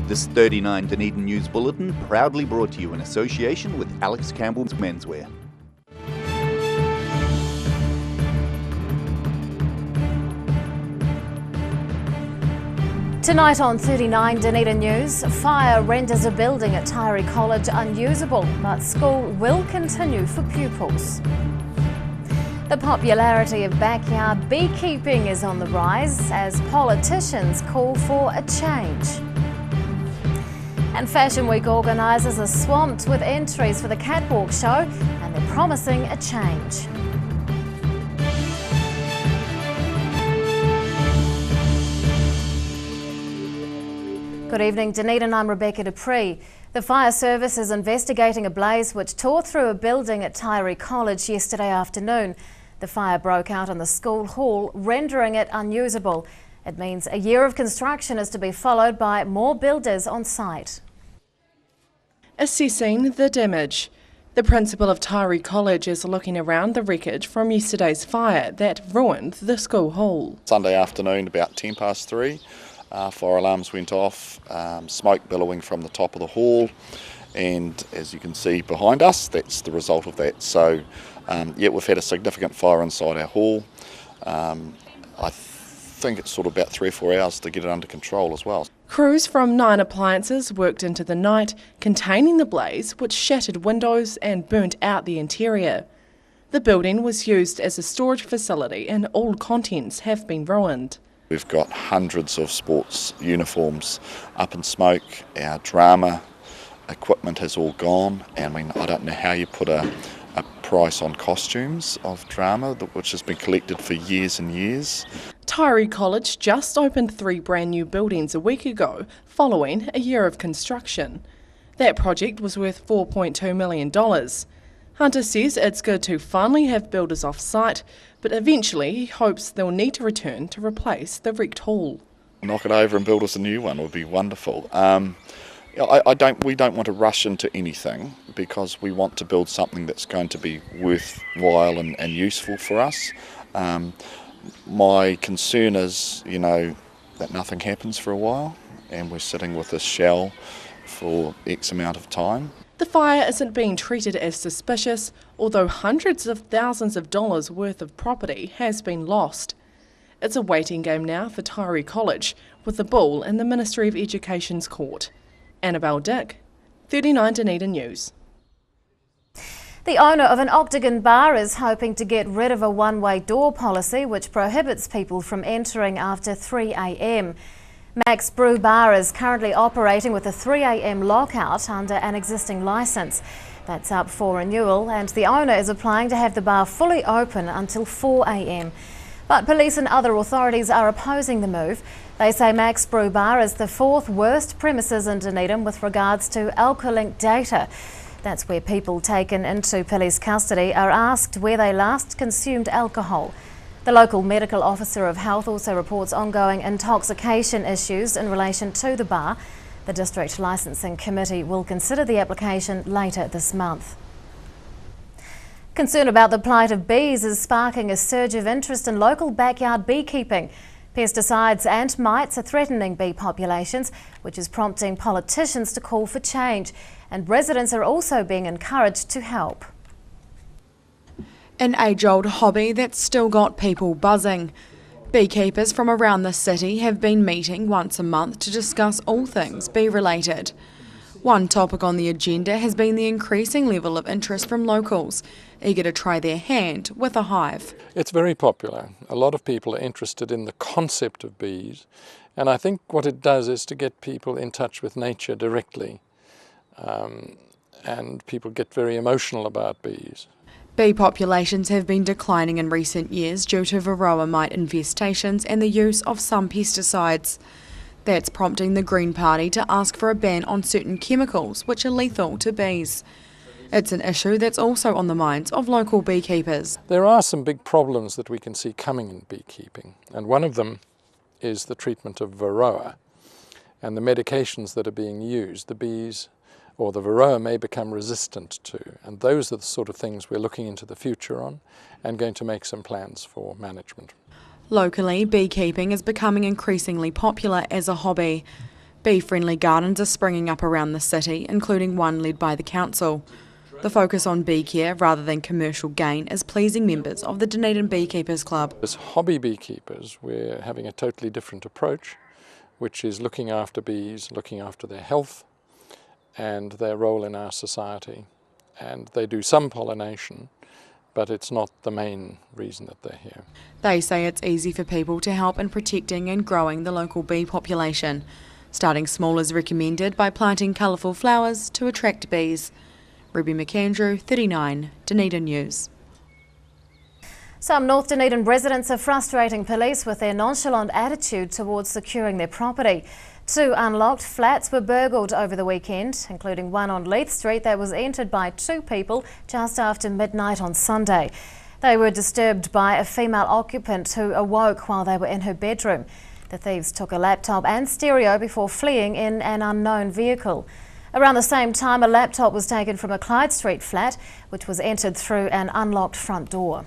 This 39 Dunedin News Bulletin proudly brought to you in association with Alex Campbell's Menswear. Tonight on 39 Dunedin News, fire renders a building at Tyree College unusable, but school will continue for pupils. The popularity of backyard beekeeping is on the rise as politicians call for a change. And Fashion Week organisers are swamped with entries for the catwalk show and they're promising a change. Good evening, Dunedin. I'm Rebecca Dupree. The fire service is investigating a blaze which tore through a building at Tyree College yesterday afternoon. The fire broke out in the school hall, rendering it unusable. It means a year of construction is to be followed by more builders on site. Assessing the damage. The principal of Tyree College is looking around the wreckage from yesterday's fire that ruined the school hall. Sunday afternoon, about 3:10, fire alarms went off, smoke billowing from the top of the hall, and as you can see behind us, that's the result of that. So, yeah, we've had a significant fire inside our hall. I think it's sort of about 3 or 4 hours to get it under control as well. Crews from 9 appliances worked into the night, containing the blaze, which shattered windows and burnt out the interior. The building was used as a storage facility and all contents have been ruined. We've got hundreds of sports uniforms up in smoke. Our drama equipment has all gone. I mean, I don't know how you put a price on costumes of drama, which has been collected for years and years. Tyree College just opened 3 brand new buildings a week ago, following a year of construction. That project was worth $4.2 million. Hunter says it's good to finally have builders off site, but eventually he hopes they'll need to return to replace the wrecked hall. Knock it over and build us a new one would be wonderful. We don't want to rush into anything because we want to build something that's going to be worthwhile and useful for us. My concern is, that nothing happens for a while and we're sitting with this shell for X amount of time. The fire isn't being treated as suspicious, although hundreds of thousands of dollars worth of property has been lost. It's a waiting game now for Tyree College, with the ball in the Ministry of Education's court. Annabelle Dick, 39 Dunedin News. The owner of an Octagon Bar is hoping to get rid of a one-way door policy which prohibits people from entering after 3 a.m. Max Brew Bar is currently operating with a 3 a.m. lockout under an existing licence. That's up for renewal and the owner is applying to have the bar fully open until 4 a.m. But police and other authorities are opposing the move. They say Max Brew Bar is the 4th worst premises in Dunedin with regards to Alcolink data. That's where people taken into police custody are asked where they last consumed alcohol. The local medical officer of health also reports ongoing intoxication issues in relation to the bar. The district licensing committee will consider the application later this month. Concern about the plight of bees is sparking a surge of interest in local backyard beekeeping. Pesticides and mites are threatening bee populations, which is prompting politicians to call for change. And residents are also being encouraged to help. An age-old hobby that's still got people buzzing. Beekeepers from around the city have been meeting once a month to discuss all things bee-related. One topic on the agenda has been the increasing level of interest from locals, eager to try their hand with a hive. It's very popular. A lot of people are interested in the concept of bees, and I think what it does is to get people in touch with nature directly, and people get very emotional about bees. Bee populations have been declining in recent years due to varroa mite infestations and the use of some pesticides. That's prompting the Green Party to ask for a ban on certain chemicals which are lethal to bees. It's an issue that's also on the minds of local beekeepers. There are some big problems that we can see coming in beekeeping, and one of them is the treatment of varroa and the medications that are being used. The bees or the varroa may become resistant to, and those are the sort of things we're looking into the future on and going to make some plans for management. Locally, beekeeping is becoming increasingly popular as a hobby. Bee-friendly gardens are springing up around the city, including one led by the council. The focus on bee care rather than commercial gain is pleasing members of the Dunedin Beekeepers Club. As hobby beekeepers, we're having a totally different approach, which is looking after bees, looking after their health and their role in our society. And they do some pollination, but it's not the main reason that they're here. They say it's easy for people to help in protecting and growing the local bee population. Starting small is recommended by planting colourful flowers to attract bees. Ruby McAndrew, 39, Dunedin News. Some North Dunedin residents are frustrating police with their nonchalant attitude towards securing their property. 2 unlocked flats were burgled over the weekend, including one on Leith Street that was entered by 2 people just after midnight on Sunday. They were disturbed by a female occupant who awoke while they were in her bedroom. The thieves took a laptop and stereo before fleeing in an unknown vehicle. Around the same time, a laptop was taken from a Clyde Street flat, which was entered through an unlocked front door.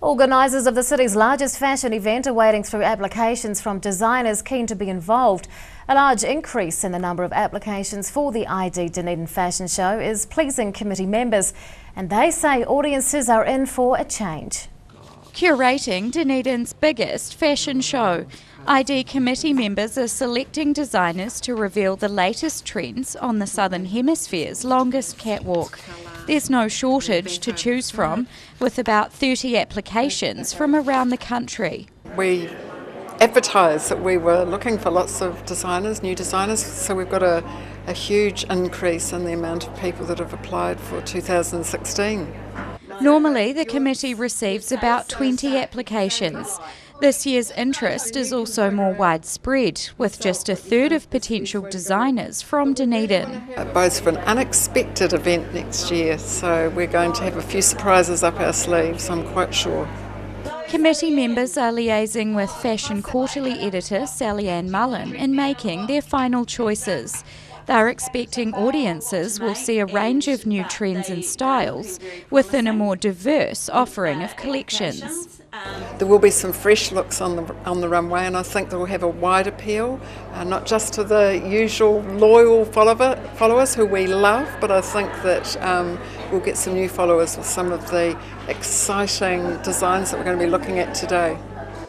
Organisers of the city's largest fashion event are wading through applications from designers keen to be involved. A large increase in the number of applications for the ID Dunedin Fashion Show is pleasing committee members, and they say audiences are in for a change. Curating Dunedin's biggest fashion show, ID committee members are selecting designers to reveal the latest trends on the Southern Hemisphere's longest catwalk. There's no shortage to choose from, with about 30 applications from around the country. We advertised that we were looking for lots of designers, new designers, so we've got a huge increase in the amount of people that have applied for 2016. Normally, the committee receives about 20 applications. This year's interest is also more widespread, with just a third of potential designers from Dunedin. It bodes for an unexpected event next year, so we're going to have a few surprises up our sleeves, I'm quite sure. Committee members are liaising with Fashion Quarterly editor Sally Ann Mullen in making their final choices. They're expecting audiences will see a range of new trends and styles within a more diverse offering of collections. There will be some fresh looks on the runway, and I think they will have a wide appeal, not just to the usual loyal followers who we love, but I think that we'll get some new followers with some of the exciting designs that we're going to be looking at today.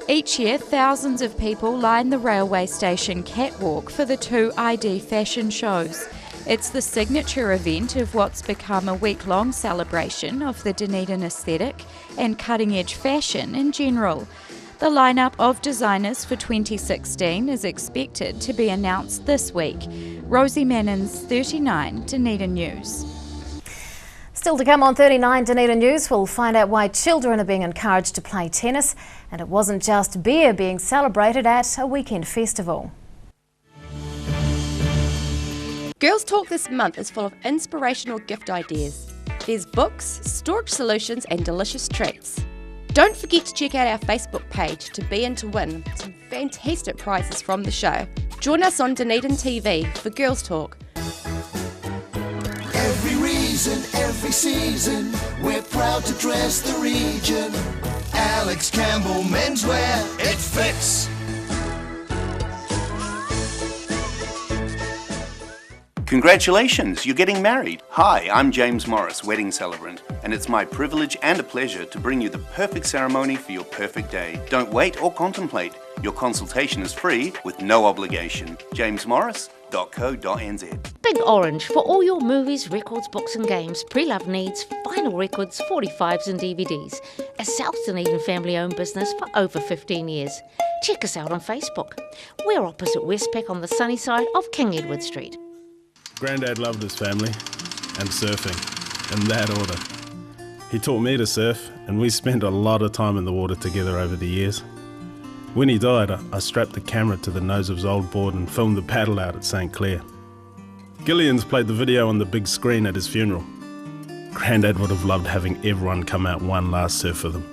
Each year, thousands of people line the railway station catwalk for the 2 ID fashion shows. It's the signature event of what's become a week-long celebration of the Dunedin aesthetic and cutting-edge fashion in general. The lineup of designers for 2016 is expected to be announced this week. Rosie Mannins, 39, Dunedin News. Still to come on 39 Dunedin News, we'll find out why children are being encouraged to play tennis, and it wasn't just beer being celebrated at a weekend festival. Girls Talk this month is full of inspirational gift ideas. There's books, storage solutions and delicious treats. Don't forget to check out our Facebook page to be in to win some fantastic prizes from the show. Join us on Dunedin TV for Girls Talk. Every reason, every season, we're proud to dress the region. Alex Campbell Menswear, it fits. Congratulations, you're getting married. Hi, I'm James Morris, wedding celebrant, and it's my privilege and a pleasure to bring you the perfect ceremony for your perfect day. Don't wait or contemplate. Your consultation is free with no obligation. jamesmorris.co.nz. Big Orange for all your movies, records, books and games, pre-loved needs, vinyl records, 45s and DVDs. A South Dunedin family-owned business for over 15 years. Check us out on Facebook. We're opposite Westpac on the sunny side of King Edward Street. Grandad loved his family and surfing, in that order. He taught me to surf, and we spent a lot of time in the water together over the years. When he died, I strapped the camera to the nose of his old board and filmed the paddle out at St. Clair. Gillian's played the video on the big screen at his funeral. Grandad would have loved having everyone come out one last surf with him.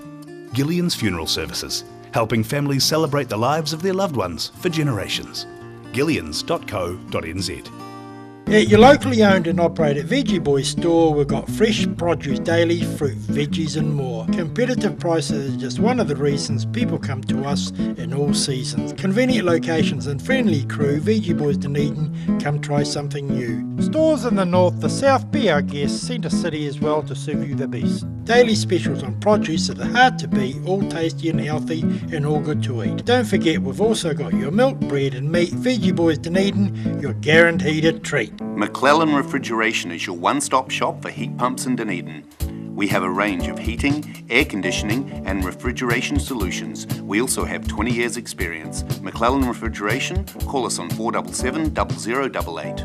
Gillian's Funeral Services, helping families celebrate the lives of their loved ones for generations. Gillians.co.nz. At your locally owned and operated Veggie Boys store, we've got fresh produce daily, fruit, veggies and more. Competitive prices are just one of the reasons people come to us in all seasons. Convenient locations and friendly crew, Veggie Boys Dunedin, come try something new. Stores in the north, the south, be our guest, Centre City as well to serve you the best. Daily specials on produce that are hard to beat, all tasty and healthy and all good to eat. Don't forget we've also got your milk, bread and meat. Veggie Boys Dunedin, you're guaranteed a treat. McClellan Refrigeration is your one-stop shop for heat pumps in Dunedin. We have a range of heating, air conditioning and refrigeration solutions. We also have 20 years experience. McClellan Refrigeration, call us on 477 0088.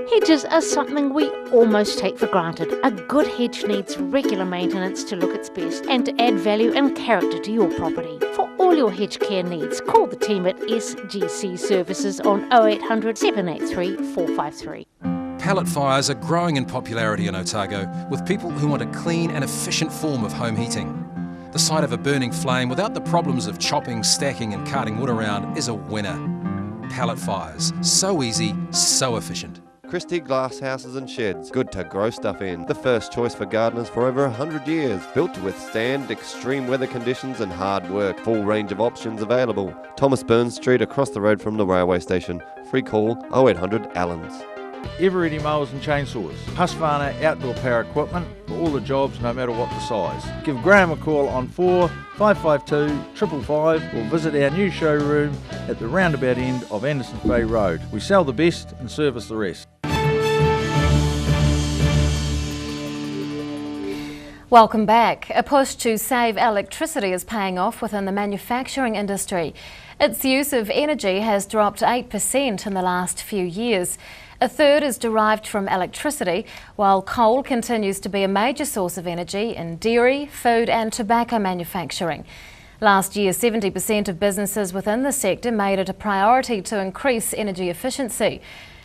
Hedges are something we almost take for granted. A good hedge needs regular maintenance to look its best and to add value and character to your property. For all your hedge care needs, call the team at SGC Services on 0800 783 453. Pellet fires are growing in popularity in Otago, with people who want a clean and efficient form of home heating. The sight of a burning flame without the problems of chopping, stacking and carting wood around is a winner. Pellet fires, so easy, so efficient. Christie Glass Houses and Sheds, good to grow stuff in. The first choice for gardeners for over 100 years. Built to withstand extreme weather conditions and hard work. Full range of options available. Thomas Burns Street across the road from the railway station. Free call 0800 Allens. Ever-ready mowers and chainsaws. Husqvarna outdoor power equipment for all the jobs, no matter what the size. Give Graham a call on 4552 555 or visit our new showroom at the roundabout end of Andersons Bay Road. We sell the best and service the rest. Welcome back. A push to save electricity is paying off within the manufacturing industry. Its use of energy has dropped 8% in the last few years. A third is derived from electricity, while coal continues to be a major source of energy in dairy, food and tobacco manufacturing. Last year, 70% of businesses within the sector made it a priority to increase energy efficiency.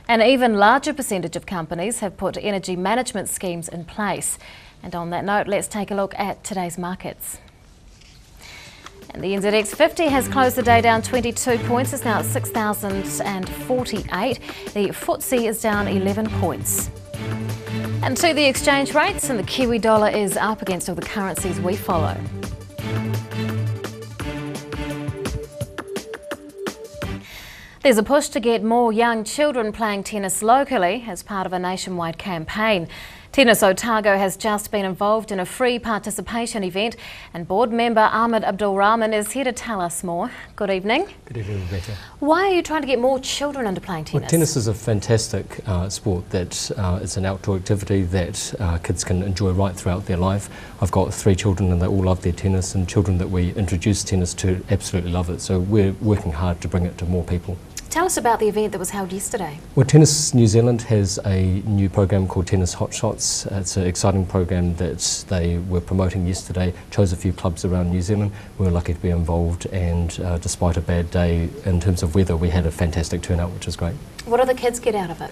An even larger percentage of companies have put energy management schemes in place. And on that note, let's take a look at today's markets. And the NZX 50 has closed the day down 22 points. It's now at 6,048. The FTSE is down 11 points. And to the exchange rates, and the Kiwi dollar is up against all the currencies we follow. There's a push to get more young children playing tennis locally as part of a nationwide campaign. Tennis Otago has just been involved in a free participation event, and board member Ahmed Abdul Rahman is here to tell us more. Good evening. Good evening, Rebecca. Why are you trying to get more children into playing tennis? Well, tennis is a fantastic sport that it's an outdoor activity that kids can enjoy right throughout their life. I've got 3 children and they all love their tennis, and children that we introduce tennis to absolutely love it. So we're working hard to bring it to more people. Tell us about the event that was held yesterday. Well, Tennis New Zealand has a new program called Tennis Hotshots. It's an exciting program that they were promoting yesterday, chose a few clubs around New Zealand. We were lucky to be involved, and despite a bad day in terms of weather, we had a fantastic turnout, which was great. What do the kids get out of it?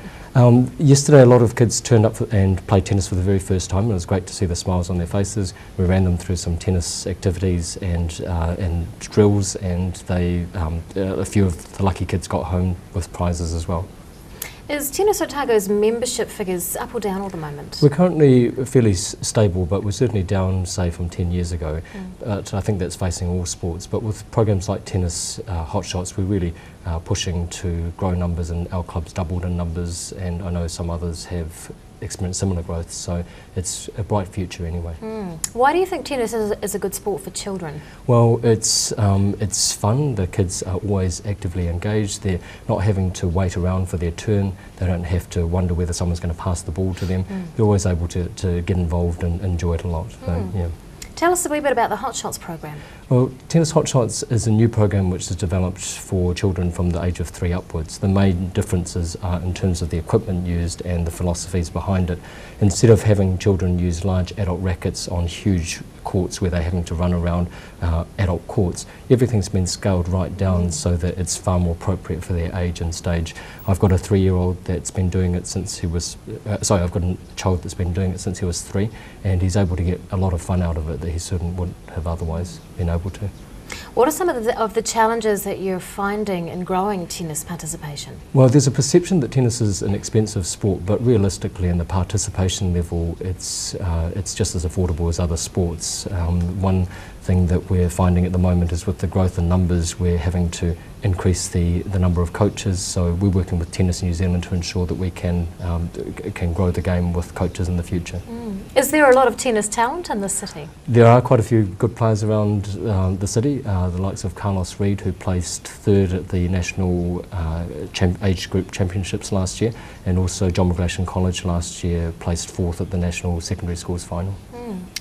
Yesterday a lot of kids turned up and played tennis for the very first time, and it was great to see the smiles on their faces. We ran them through some tennis activities and drills, and they a few of the lucky kids got home with prizes as well. Is Tennis Otago's membership figures up or down at the moment? We're currently fairly stable, but we're certainly down, say, from 10 years ago. But I think that's facing all sports. But with programs like Tennis Hotshots, we're really pushing to grow numbers, and our club's doubled in numbers, and I know some others have experienced similar growth, so it's a bright future anyway. Why do you think tennis is a good sport for children? Well, it's fun. The kids are always actively engaged. They're not having to wait around for their turn. They don't have to wonder whether someone's going to pass the ball to them. They're always able to get involved and enjoy it a lot. So, yeah. Tell us a wee bit about the Hot Shots program. Well, Tennis Hot Shots is a new program which is developed for children from the age of 3 upwards. The main differences are in terms of the equipment used and the philosophies behind it. Instead of having children use large adult rackets on huge courts where they're having to run around adult courts, everything's been scaled right down so that it's far more appropriate for their age and stage. I've got a 3-year-old that's been doing it since he was, I've got a child that's been doing it since he was 3, and he's able to get a lot of fun out of it that he certainly wouldn't have otherwise been able to. What are some of the challenges that you're finding in growing tennis participation? Well, there's a perception that tennis is an expensive sport, but realistically in the participation level it's just as affordable as other sports. One thing that we're finding at the moment is with the growth in numbers, we're having to increase the number of coaches, so we're working with Tennis New Zealand to ensure that we can grow the game with coaches in the future. Is there a lot of tennis talent in the city? There are quite a few good players around the city, the likes of Carlos Reid, who placed 3rd at the National Age Group Championships last year, and also John McGlashan College last year placed 4th at the National Secondary Schools Final.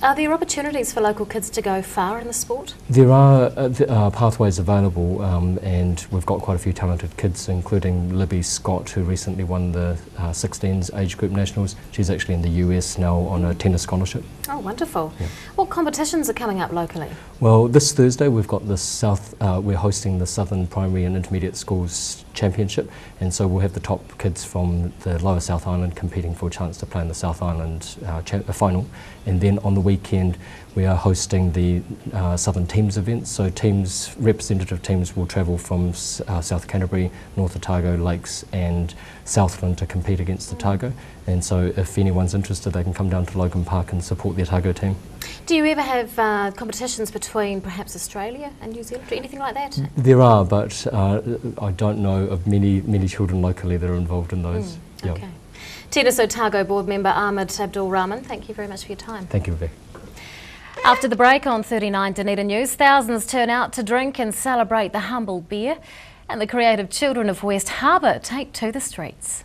Are there opportunities for local kids to go far in the sport? There are pathways available, and we've got quite a few talented kids, including Libby Scott, who recently won the 16s age group nationals. She's actually in the US now on a tennis scholarship. Oh, wonderful. Yeah. What competitions are coming up locally? Well, this Thursday we've got the we're hosting the Southern Primary and Intermediate Schools Championship, and so we'll have the top kids from the Lower South Island competing for a chance to play in the South Island final. And then on the weekend we are hosting the Southern Teams event, so representative teams will travel from South Canterbury, North Otago, Lakes and Southland to compete against Otago, and so if anyone's interested they can come down to Logan Park and support the Otago team. Do you ever have competitions between perhaps Australia and New Zealand or anything like that? There are, but I don't know of many children locally that are involved in those. Okay. Tennis Otago board member Ahmed Abdul Rahman, thank you very much for your time. Thank you, Rebecca. After the break on 39 Dunedin News, thousands turn out to drink and celebrate the humble beer, and the creative children of West Harbour take to the streets.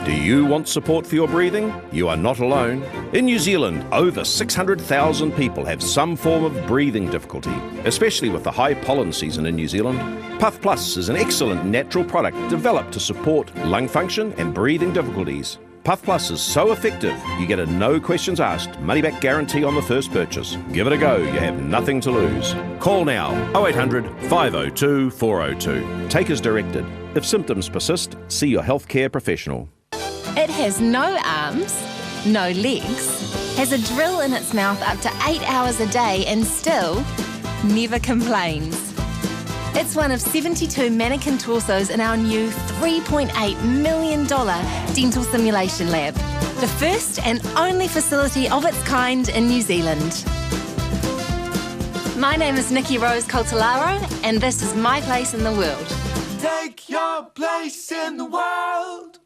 Do you want support for your breathing? You are not alone. In New Zealand, over 600,000 people have some form of breathing difficulty, especially with the high pollen season in New Zealand. Puff Plus is an excellent natural product developed to support lung function and breathing difficulties. Puff Plus is so effective, you get a no questions asked, money-back guarantee on the first purchase. Give it a go, you have nothing to lose. Call now, 0800 502 402. Take as directed. If symptoms persist, see your healthcare professional. It has no arms, no legs, has a drill in its mouth up to 8 hours a day and still never complains. It's one of 72 mannequin torsos in our new $3.8 million dental simulation lab. The first and only facility of its kind in New Zealand. My name is Nikki Rose Coltolaro and this is my place in the world. Take your place in the world.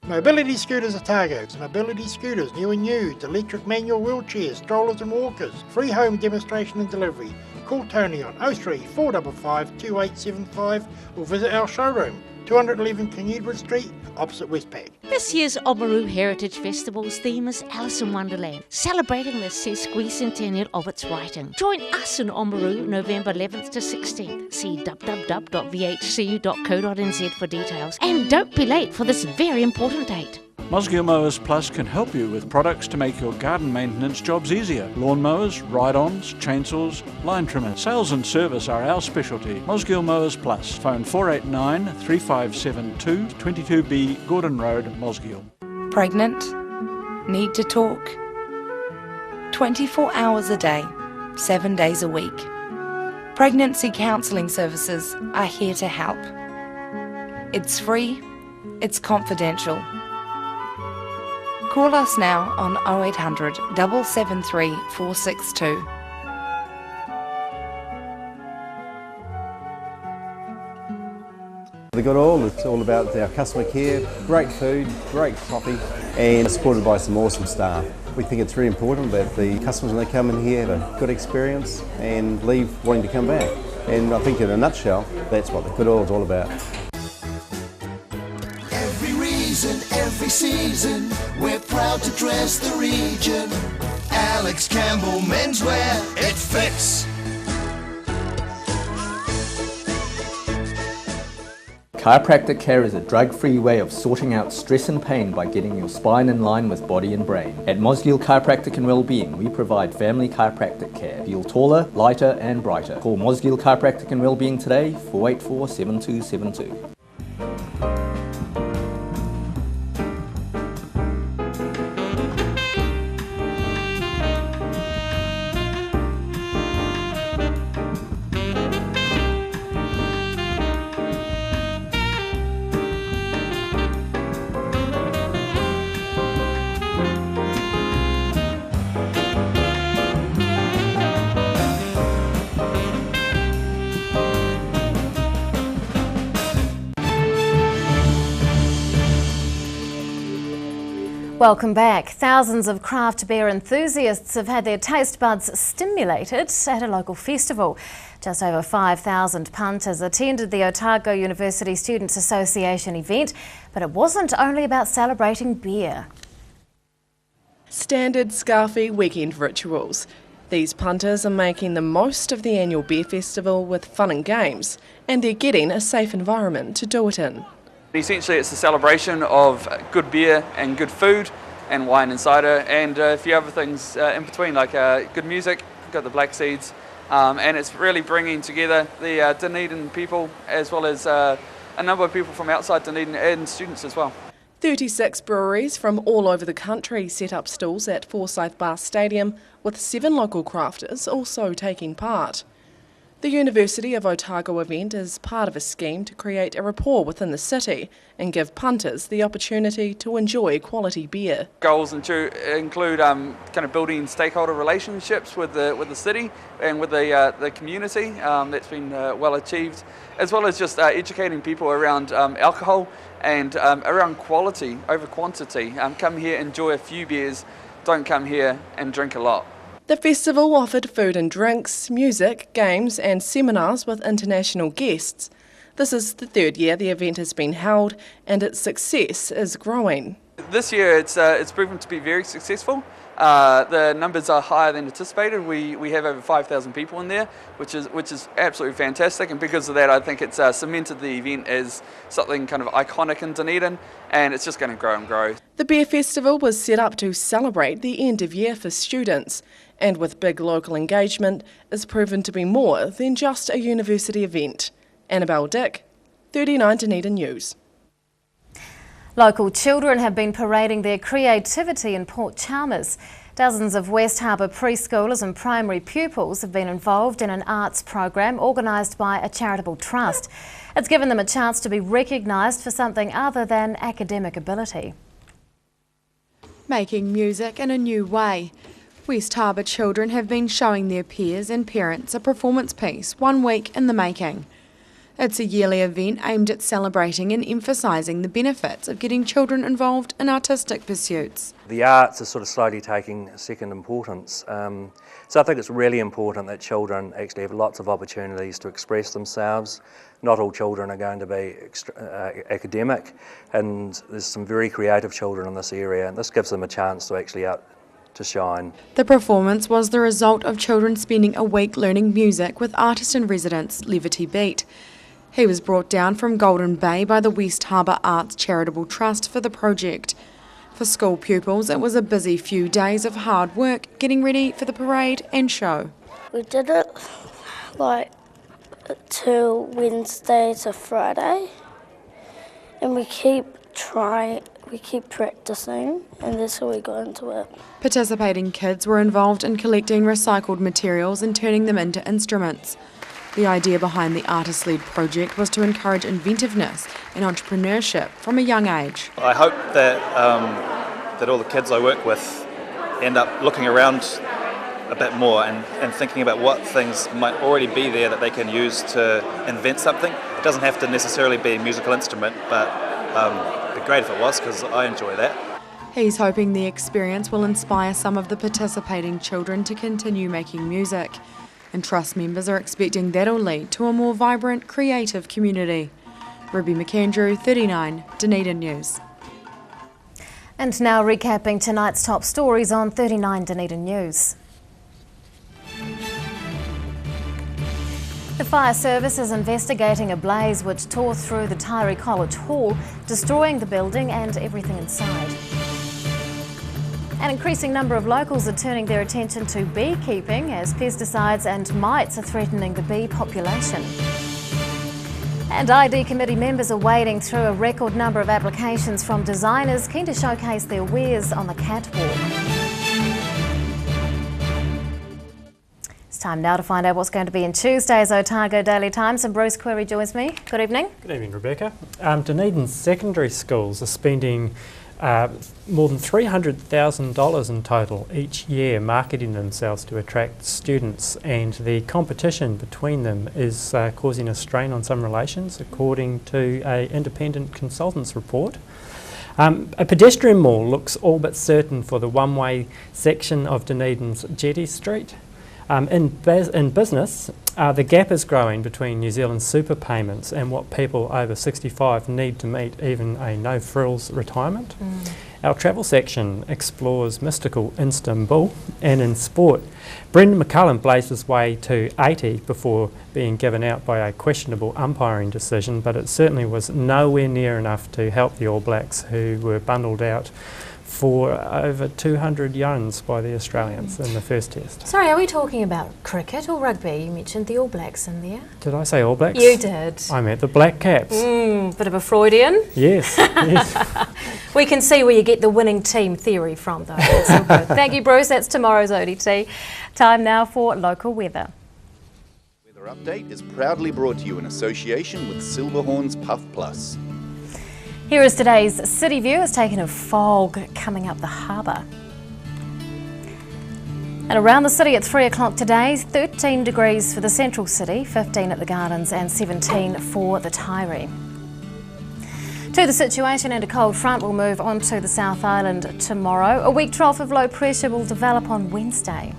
Mobility Scooters Otago. Mobility scooters, new and used, electric manual wheelchairs, strollers and walkers. Free home demonstration and delivery. Call Tony on 03 455 2875 or visit our showroom, 211 King Edward Street, opposite Westpac. This year's Oamaru Heritage Festival's theme is Alice in Wonderland, celebrating the sesquicentennial of its writing. Join us in Oamaru November 11th to 16th. See www.vhcu.co.nz for details. And don't be late for this very important date. Mosgiel Mowers Plus can help you with products to make your garden maintenance jobs easier. Lawn mowers, ride-ons, chainsaws, line trimmers. Sales and service are our specialty. Mosgiel Mowers Plus. Phone 489 3572 22B Gordon Road, Mosgiel. Pregnant? Need to talk? 24 hours a day, 7 days a week. Pregnancy counselling services are here to help. It's free, it's confidential. Call us now on 0800 773 462. The Good All, it's all about our customer care, great food, great coffee, and supported by some awesome staff. We think it's really important that the customers, when they come in here, have a good experience and leave wanting to come back. And I think in a nutshell, that's what the Good All is all about. Every reason, every every season, we're proud to dress the region. Alex Campbell Menswear, it fits. Chiropractic care is a drug-free way of sorting out stress and pain by getting your spine in line with body and brain. At Mosgiel Chiropractic and Wellbeing, we provide family chiropractic care. Feel taller, lighter and brighter. Call Mosgiel Chiropractic and Wellbeing today, 484 7272. Welcome back. Thousands of craft beer enthusiasts have had their taste buds stimulated at a local festival. Just over 5,000 punters attended the Otago University Students Association event, but it wasn't only about celebrating beer. Standard scarfy weekend rituals. These punters are making the most of the annual beer festival with fun and games, and they're getting a safe environment to do it in. Essentially it's a celebration of good beer and good food and wine and cider and a few other things in between, like good music, got the Black Seeds, and it's really bringing together the Dunedin people as well as a number of people from outside Dunedin and students as well. 36 breweries from all over the country set up stalls at Forsyth Bar Stadium, with 7 local crafters also taking part. The University of Otago event is part of a scheme to create a rapport within the city and give punters the opportunity to enjoy quality beer. Goals include kind of building stakeholder relationships with the city and with the community. That's been well achieved, as well as just educating people around alcohol and around quality over quantity. Come here, enjoy a few beers, don't come here and drink a lot. The festival offered food and drinks, music, games and seminars with international guests. This is the 3rd year the event has been held and its success is growing. This year it's proven to be very successful. The numbers are higher than anticipated. We have over 5,000 people in there, which is absolutely fantastic, and because of that I think it's cemented the event as something kind of iconic in Dunedin, and it's just going to grow and grow. The beer festival was set up to celebrate the end of year for students, and with big local engagement is proven to be more than just a university event. Annabelle Dick, 39 Dunedin News. Local children have been parading their creativity in Port Chalmers. Dozens of West Harbour preschoolers and primary pupils have been involved in an arts program organised by a charitable trust. It's given them a chance to be recognised for something other than academic ability. Making music in a new way. West Harbour children have been showing their peers and parents a performance piece 1 week in the making. It's a yearly event aimed at celebrating and emphasising the benefits of getting children involved in artistic pursuits. The arts is sort of slowly taking second importance. So I think it's really important that children actually have lots of opportunities to express themselves. Not all children are going to be academic, and there's some very creative children in this area, and this gives them a chance to actually to shine. The performance was the result of children spending a week learning music with artist-in-residence Levity Beat. He was brought down from Golden Bay by the West Harbour Arts Charitable Trust for the project. For school pupils, it was a busy few days of hard work getting ready for the parade and show. We did it like till Wednesday to Friday, and we keep practicing, and that's how we got into it. Participating kids were involved in collecting recycled materials and turning them into instruments. The idea behind the artist-led project was to encourage inventiveness and entrepreneurship from a young age. I hope that that all the kids I work with end up looking around a bit more and thinking about what things might already be there that they can use to invent something. It doesn't have to necessarily be a musical instrument, but it'd be great if it was, because I enjoy that. He's hoping the experience will inspire some of the participating children to continue making music. And Trust members are expecting that'll lead to a more vibrant, creative community. Ruby McAndrew, 39, Dunedin News. And now recapping tonight's top stories on 39 Dunedin News. The fire service is investigating a blaze which tore through the Tyree College Hall, destroying the building and everything inside. An increasing number of locals are turning their attention to beekeeping as pesticides and mites are threatening the bee population. And ID committee members are wading through a record number of applications from designers keen to showcase their wares on the catwalk. It's time now to find out what's going to be in Tuesday's Otago Daily Times, and Bruce Query joins me. Good evening. Good evening, Rebecca. Dunedin's secondary schools are spending more than $300,000 in total each year marketing themselves to attract students, and the competition between them is causing a strain on some relations, according to an independent consultant's report. A pedestrian mall looks all but certain for the one-way section of Dunedin's Jetty Street. In business, the gap is growing between New Zealand's super payments and what people over 65 need to meet even a no-frills retirement. Our travel section explores mystical Istanbul, and in sport, Brendan McCullum blazed his way to 80 before being given out by a questionable umpiring decision, but it certainly was nowhere near enough to help the All Blacks, who were bundled out for over 200 yarns by the Australians in the first test. Sorry, are we talking about cricket or rugby? You mentioned the All Blacks in there. Did I say All Blacks? You did. I meant the Black Caps. Bit of a Freudian. Yes, yes. We can see where you get the winning team theory from, though. That's all good. Thank you, Bruce. That's tomorrow's ODT. Time now for local weather. Weather Update is proudly brought to you in association with Silverhorn's Puff Plus. Here is today's city view. It's taken a fog coming up the harbour. And around the city at 3 o'clock today, 13 degrees for the central city, 15 at the Gardens and 17 for the Tyree. To the situation, and a cold front will move onto the South Island tomorrow. A weak trough of low pressure will develop on Wednesday.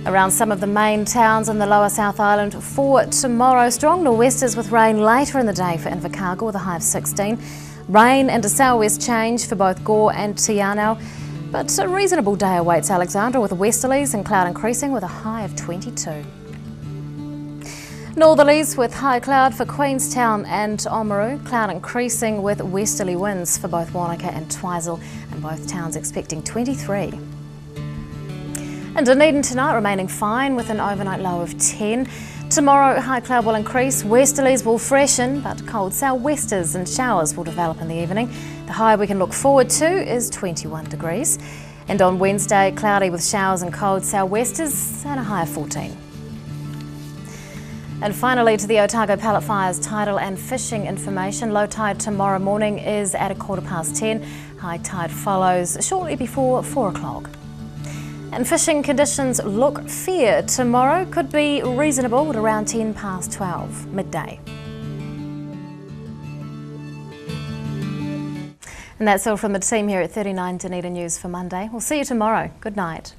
Around some of the main towns in the lower South Island for tomorrow, strong nor'westers with rain later in the day for Invercargill with a high of 16. Rain and a southwest change for both Gore and Te Anau, but a reasonable day awaits Alexandra with westerlies and cloud increasing with a high of 22. Northerlies with high cloud for Queenstown and Oamaru, cloud increasing with westerly winds for both Wanaka and Twizel, and both towns expecting 23. And Dunedin tonight remaining fine with an overnight low of 10. Tomorrow high cloud will increase, westerlies will freshen, but cold sou'westers and showers will develop in the evening. The high we can look forward to is 21 degrees. And on Wednesday, cloudy with showers and cold sou'westers and a high of 14. And finally, to the Otago Pallet Fires tidal and fishing information. Low tide tomorrow morning is at 10:15. High tide follows shortly before 4 o'clock. And fishing conditions look fair tomorrow, could be reasonable at around 12:10 midday. And that's all from the team here at 39 Dunedin News for Monday. We'll see you tomorrow. Good night.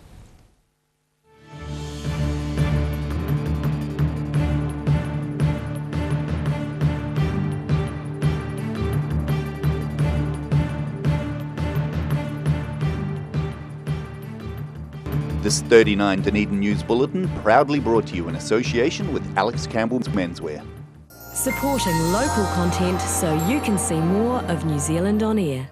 This 39 Dunedin News Bulletin proudly brought to you in association with Alex Campbell's Menswear. Supporting local content so you can see more of New Zealand on air.